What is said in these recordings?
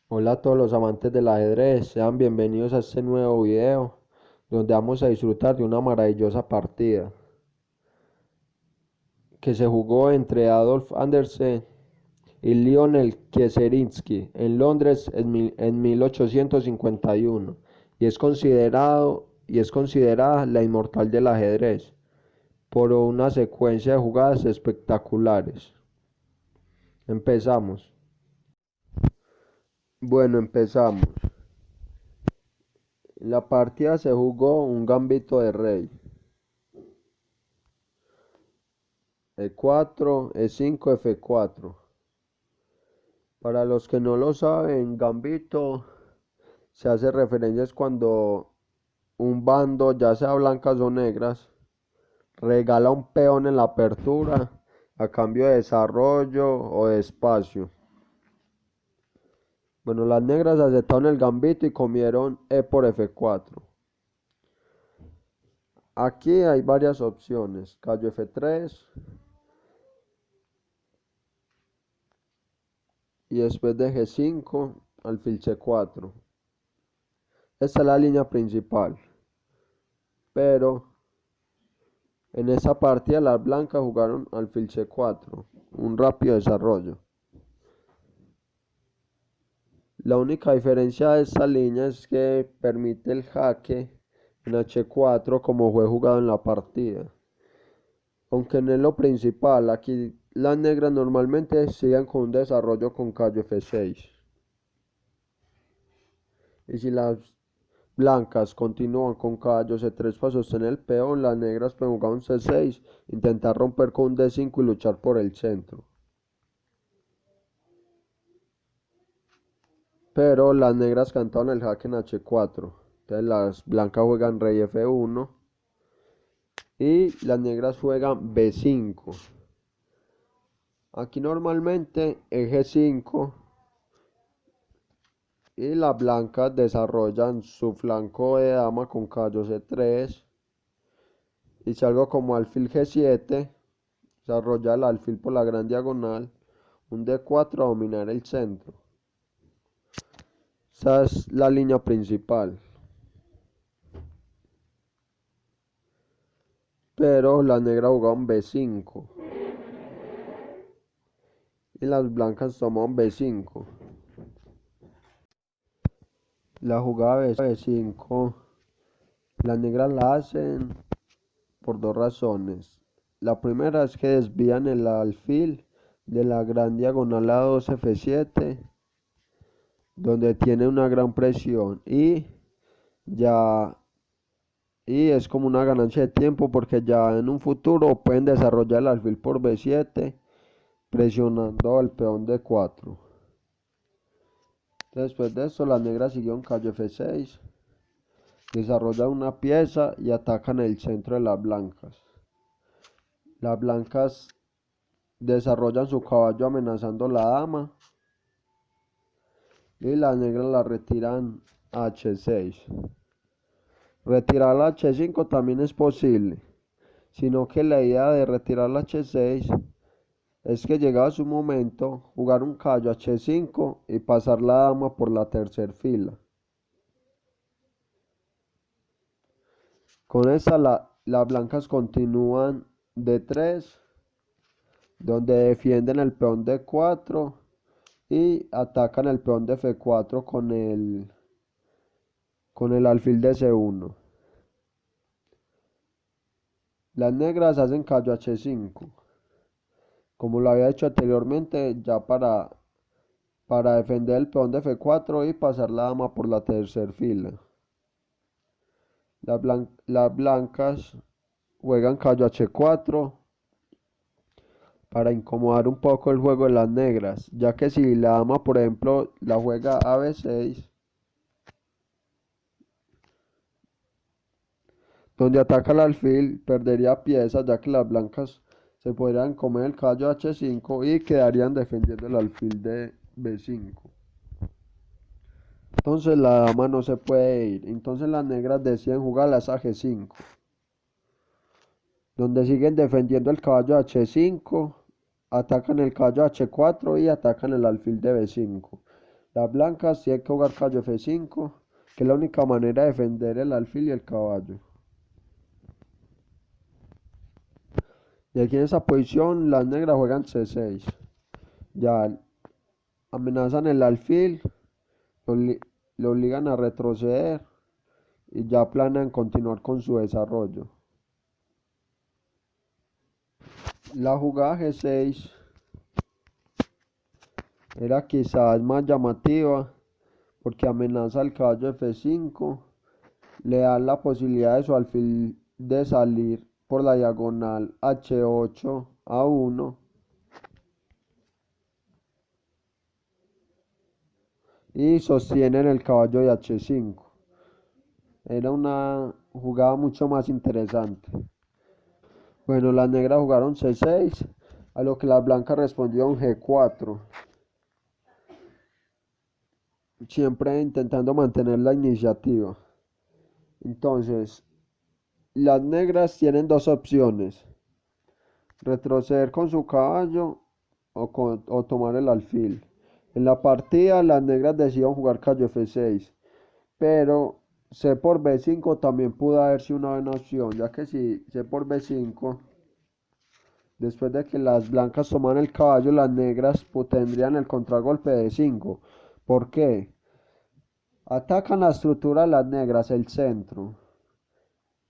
Hola a todos los amantes del ajedrez, sean bienvenidos a este nuevo video donde vamos a disfrutar de una maravillosa partida que se jugó entre Adolf Andersen y Lionel Kieserinsky en Londres en 1851 y es considerada la inmortal del ajedrez por una secuencia de jugadas espectaculares. Empezamos. Bueno, empezamos. En la partida se jugó un gambito de rey. E4, E5, F4. Para los que no lo saben, gambito se hace referencia es cuando un bando, ya sea blancas o negras, regala un peón en la apertura a cambio de desarrollo o de espacio. Bueno, las negras aceptaron el gambito y comieron E por F4. Aquí hay varias opciones: caballo F3 y después de G5, alfil C4. Esta es la línea principal, pero en esa partida las blancas jugaron alfil C4, un rápido desarrollo. La única diferencia de esta línea es que permite el jaque en H4 como fue jugado en la partida. Aunque no es lo principal, aquí las negras normalmente siguen con un desarrollo con caballo F6. Y si las blancas continúan con caballo C3 para sostener el peón, las negras pueden jugar un C6, intentar romper con un D5 y luchar por el centro. Pero las negras cantaron el jaque en H4. Entonces las blancas juegan rey F1 y las negras juegan B5. Aquí normalmente eje 5 y las blancas desarrollan su flanco de dama con caballo C3 y si algo como alfil G7 desarrolla el alfil por la gran diagonal, un D4 a dominar el centro. Esa es la línea principal. Pero las negras jugaban B5 y las blancas tomaban B5. La jugada B5, las negras la hacen por dos razones. La primera es que desvían el alfil de la gran diagonal a 2 F7, donde tiene una gran presión ya y es como una ganancia de tiempo porque ya en un futuro pueden desarrollar el alfil por B7 presionando al peón D4. Después de esto las negras siguieron caballo F6, desarrollan una pieza y atacan el centro de las blancas. Las blancas desarrollan su caballo amenazando la dama y las negras la retiran a H6. Retirar la H5 también es posible, sino que la idea de retirar la H6 es que llegado su momento jugar un caballo H5 y pasar la dama por la tercera fila. Con esta las blancas continúan D3, donde defienden el peón D4 y atacan el peón de F4 con el alfil de C1. Las negras hacen caballo H5, como lo había hecho anteriormente, ya para defender el peón de F4 y pasar la dama por la tercera fila. Las blancas juegan caballo H4 para incomodar un poco el juego de las negras, ya que si la dama, por ejemplo, la juega a B6, donde ataca el alfil, perdería piezas, ya que las blancas se podrían comer el caballo H5 y quedarían defendiendo el alfil de B5. Entonces la dama no se puede ir. Entonces las negras deciden jugar las a G5, donde siguen defendiendo el caballo H5, atacan el caballo H4 y atacan el alfil de B5. Las blancas tienen que jugar caballo F5, que es la única manera de defender el alfil y el caballo. Y aquí en esa posición las negras juegan C6. Ya amenazan el alfil, lo obligan a retroceder y ya planean continuar con su desarrollo. La jugada G6 era quizás más llamativa porque amenaza al caballo F5, le da la posibilidad de su alfil de salir por la diagonal H8 A1 y sostienen el caballo de H5. Era una jugada mucho más interesante. Bueno, las negras jugaron C6, a lo que las blancas respondieron G4, siempre intentando mantener la iniciativa. Entonces, las negras tienen dos opciones: retroceder con su caballo o tomar el alfil. En la partida, las negras decidieron jugar caballo F6, pero C por B5 también pudo haber sido una buena opción, ya que si C por B5, después de que las blancas toman el caballo, las negras tendrían el contragolpe de 5. ¿Por qué? Atacan la estructura de las negras, el centro,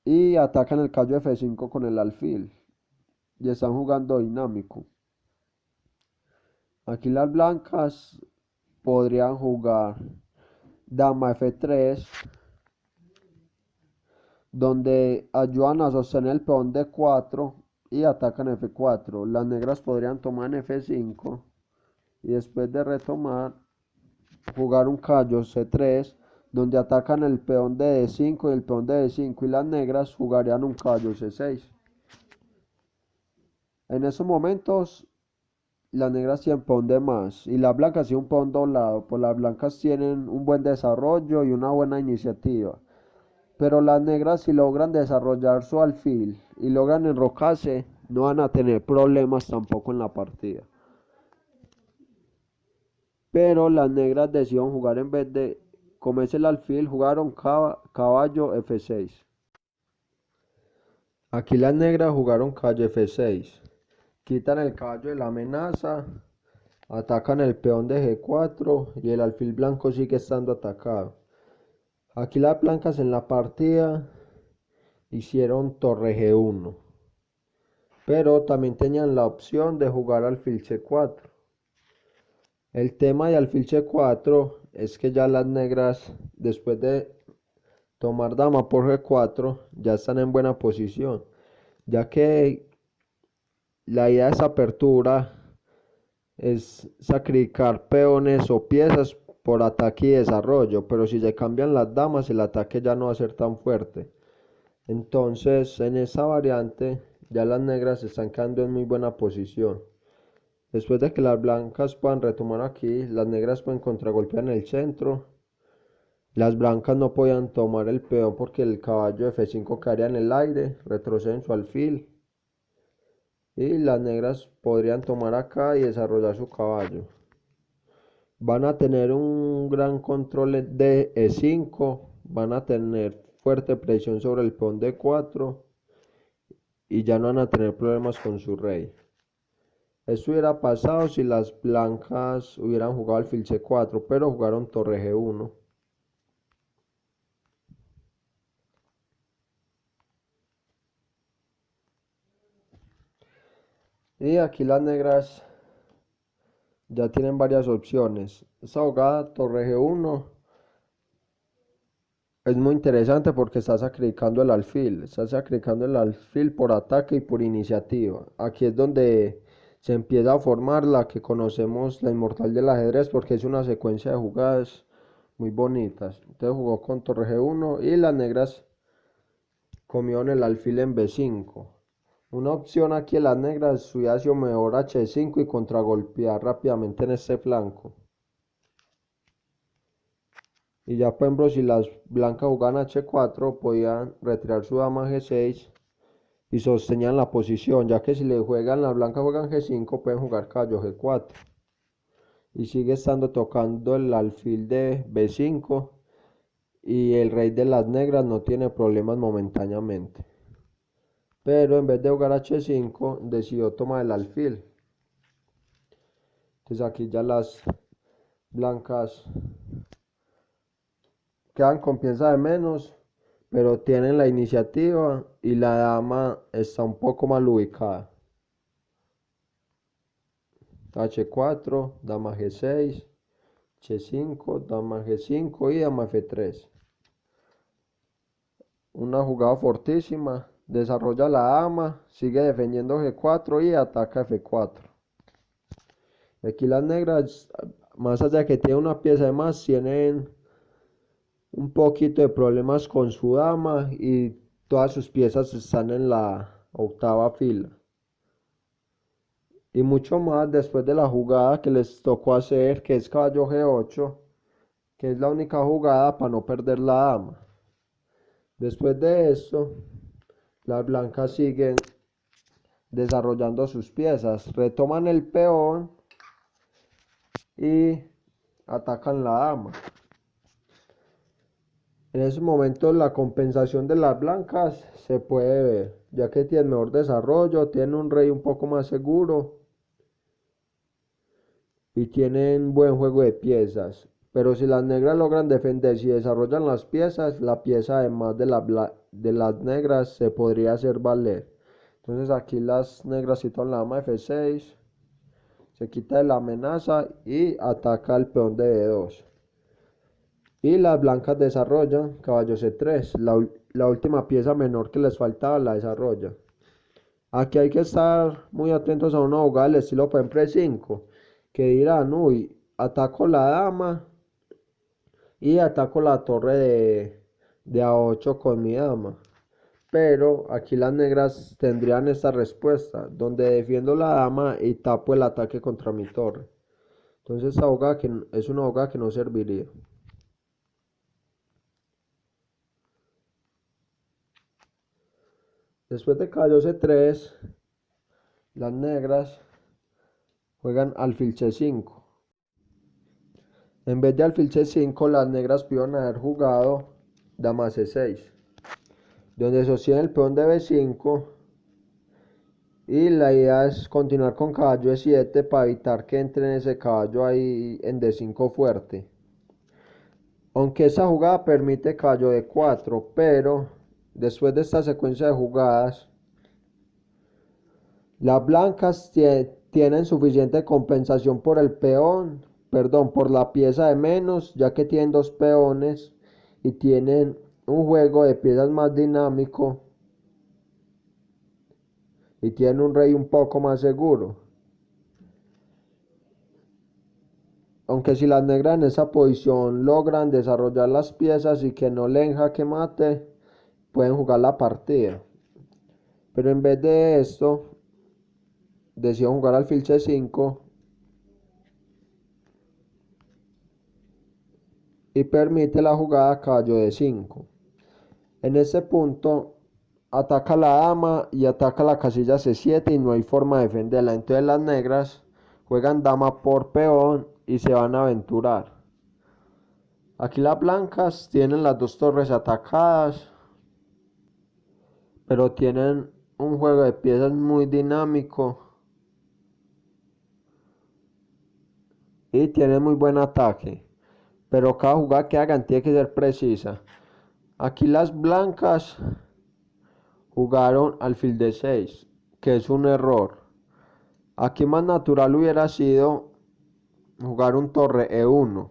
y atacan el caballo F5 con el alfil, y están jugando dinámico. Aquí las blancas podrían jugar dama F3, donde ayudan a sostener el peón D4 y atacan F4. Las negras podrían tomar en F5 y después de retomar jugar un caballo C3, donde atacan el peón de D5 y el peón de D5, y las negras jugarían un caballo C6. En esos momentos las negras tienen peón de más y las blancas tienen un peón doblado, pues las blancas tienen un buen desarrollo y una buena iniciativa. Pero las negras, si logran desarrollar su alfil y logran enrocarse, no van a tener problemas tampoco en la partida. Pero las negras decidieron jugar, en vez de comerse el alfil, jugaron caballo F6. Aquí las negras jugaron caballo F6. Quitan el caballo de la amenaza, atacan el peón de G4 y el alfil blanco sigue estando atacado. Aquí las blancas en la partida hicieron torre G1, pero también tenían la opción de jugar alfil C4. El tema de alfil C4 es que ya las negras, después de tomar dama por G4, ya están en buena posición, ya que la idea de esa apertura es sacrificar peones o piezas por ataque y desarrollo, pero si se cambian las damas, el ataque ya no va a ser tan fuerte. Entonces, en esa variante, ya las negras están quedando en muy buena posición. Después de que las blancas puedan retomar aquí, las negras pueden contragolpear en el centro. Las blancas no podían tomar el peón porque el caballo F5 quedaría en el aire, retroceden su alfil. Y las negras podrían tomar acá y desarrollar su caballo. Van a tener un gran control de E5, van a tener fuerte presión sobre el peón D4 y ya no van a tener problemas con su rey. Esto hubiera pasado si las blancas hubieran jugado alfil C4, pero jugaron torre G1. Y aquí las negras ya tienen varias opciones. Esta jugada torre G1 es muy interesante porque está sacrificando el alfil por ataque y por iniciativa. Aquí es donde se empieza a formar la que conocemos, la inmortal del ajedrez, porque es una secuencia de jugadas muy bonitas. Entonces jugó con torre G1 y las negras comieron el alfil en B5. Una opción aquí en las negras hubiera sido mejor H5 y contragolpear rápidamente en este flanco. Y ya por ejemplo si las blancas jugaban H4 podían retirar su dama G6 y sostenían la posición, ya que si le juegan las blancas juegan G5 pueden jugar caballo G4 y sigue estando tocando el alfil de B5 y el rey de las negras no tiene problemas momentáneamente. Pero en vez de jugar H5 decidió tomar el alfil. Entonces aquí ya las blancas quedan con pieza de menos, pero tienen la iniciativa y la dama está un poco mal ubicada. H4, dama G6, H5, dama G5 y dama F3. Una jugada fortísima, desarrolla la dama, sigue defendiendo G4 y ataca F4. Aquí las negras, más allá de que tienen una pieza de más, tienen un poquito de problemas con su dama y todas sus piezas están en la octava fila. Y mucho más después de la jugada que les tocó hacer, que es caballo G8, que es la única jugada para no perder la dama. Después de esto, las blancas siguen desarrollando sus piezas, retoman el peón y atacan la dama. En ese momento la compensación de las blancas se puede ver, ya que tienen mejor desarrollo, tienen un rey un poco más seguro y tienen buen juego de piezas. Pero si las negras logran defenderse y desarrollan las piezas, la pieza además de las negras se podría hacer valer. Entonces aquí las negras citan la dama F6, se quita de la amenaza y ataca el peón de B2. Y las blancas desarrollan caballo C3, la última pieza menor que les faltaba la desarrolla. Aquí hay que estar muy atentos a una jugada del estilo por ejemplo E5, que dirán, uy, ataco la dama y ataco la torre de A8 con mi dama. Pero aquí las negras tendrían esta respuesta, donde defiendo la dama y tapo el ataque contra mi torre. Entonces esta jugada es una jugada que no serviría. Después de caballo C3, las negras juegan alfil C5. En vez de alfil C5, las negras pudieron haber jugado dama C6, donde sostienen el peón de B5 y la idea es continuar con caballo E7 para evitar que entre ese caballo ahí en D5 fuerte. Aunque esa jugada permite caballo D4, pero después de esta secuencia de jugadas, las blancas tienen suficiente compensación por el peón, perdón, por la pieza de menos, ya que tienen dos peones y tienen un juego de piezas más dinámico y tienen un rey un poco más seguro. Aunque si las negras en esa posición logran desarrollar las piezas y que no le den jaque mate, pueden jugar la partida. Pero en vez de esto, deciden jugar alfil C5 y permite la jugada caballo D5. En ese punto ataca la dama y ataca la casilla C7 y no hay forma de defenderla. Entonces las negras juegan dama por peón y se van a aventurar. Aquí las blancas tienen las dos torres atacadas, pero tienen un juego de piezas muy dinámico y tienen muy buen ataque. Pero cada jugada que hagan tiene que ser precisa. Aquí las blancas jugaron alfil D6, que es un error. Aquí más natural hubiera sido jugar un torre E1.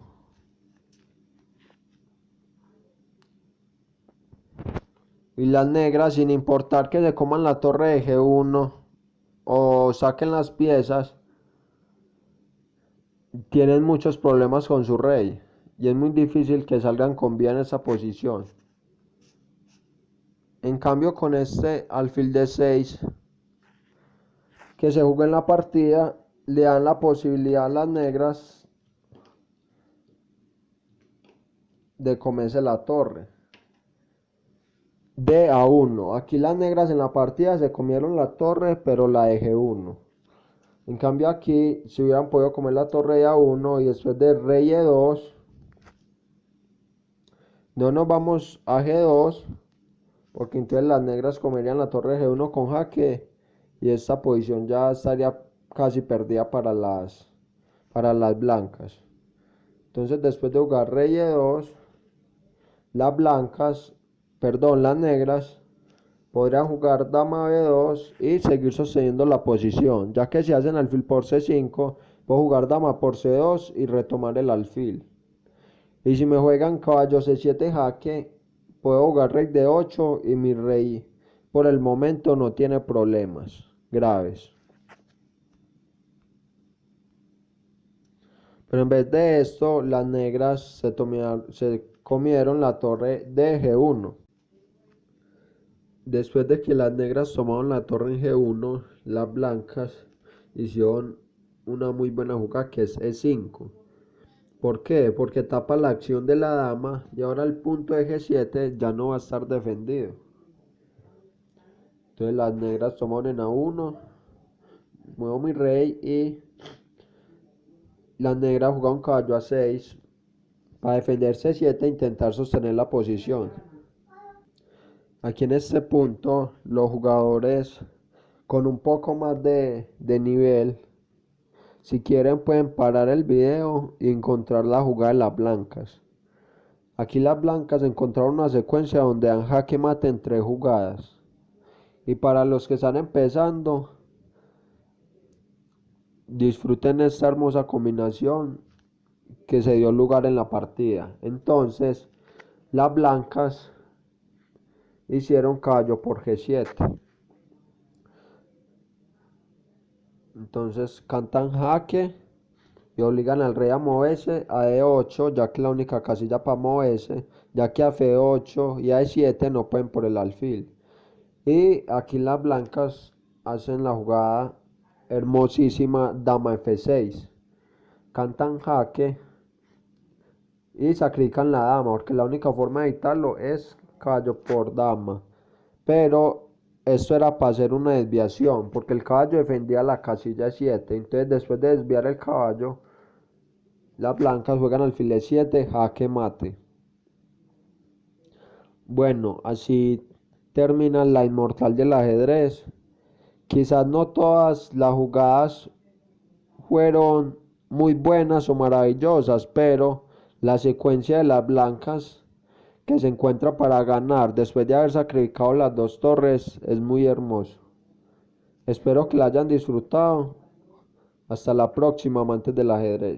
Y las negras, sin importar que se coman la torre de G1 o saquen las piezas, tienen muchos problemas con su rey. Y es muy difícil que salgan con bien en esa posición. En cambio con este alfil D6 que se juega en la partida, le dan la posibilidad a las negras de comerse la torre. De A1. Aquí las negras en la partida se comieron la torre, pero la de G1. En cambio aquí, si hubieran podido comer la torre de A1 y después de rey E2, no nos vamos a G2, porque entonces las negras comerían la torre de G1 con jaque y esta posición ya estaría casi perdida para las blancas. Entonces después de jugar rey E2, las negras podrían jugar dama B2 y seguir sosteniendo la posición, ya que si hacen alfil por C5, puedo jugar dama por C2 y retomar el alfil. Y si me juegan caballo C7 jaque, puedo jugar rey D8 y mi rey por el momento no tiene problemas graves. Pero en vez de esto, las negras se comieron la torre de G1. Después de que las negras tomaron la torre en G1, las blancas hicieron una muy buena jugada que es E5. ¿Por qué? Porque tapa la acción de la dama y ahora el punto de G7 ya no va a estar defendido. Entonces las negras toman en A1, muevo mi rey y las negras jugaron caballo A6 para defender C7 e intentar sostener la posición. Aquí en este punto los jugadores con un poco más de nivel, si quieren pueden parar el video y encontrar la jugada de las blancas. Aquí las blancas encontraron una secuencia donde dan jaque mate en 3 jugadas. Y para los que están empezando, disfruten esta hermosa combinación que se dio lugar en la partida. Entonces, las blancas hicieron caballo por G7. Entonces cantan jaque y obligan al rey a moverse a E8, ya que la única casilla para moverse, ya que a F8 y a E7 no pueden por el alfil. Y aquí las blancas hacen la jugada hermosísima dama F6. Cantan jaque y sacrifican la dama, porque la única forma de evitarlo es caballo por dama. Pero esto era para hacer una desviación, porque el caballo defendía la casilla 7. Entonces después de desviar el caballo, las blancas juegan alfil E7, jaque mate. Bueno, así termina la inmortal del ajedrez. Quizás no todas las jugadas fueron muy buenas o maravillosas, pero la secuencia de las blancas que se encuentra para ganar después de haber sacrificado las 2 torres es muy hermoso. Espero que la hayan disfrutado. Hasta la próxima, amantes del ajedrez.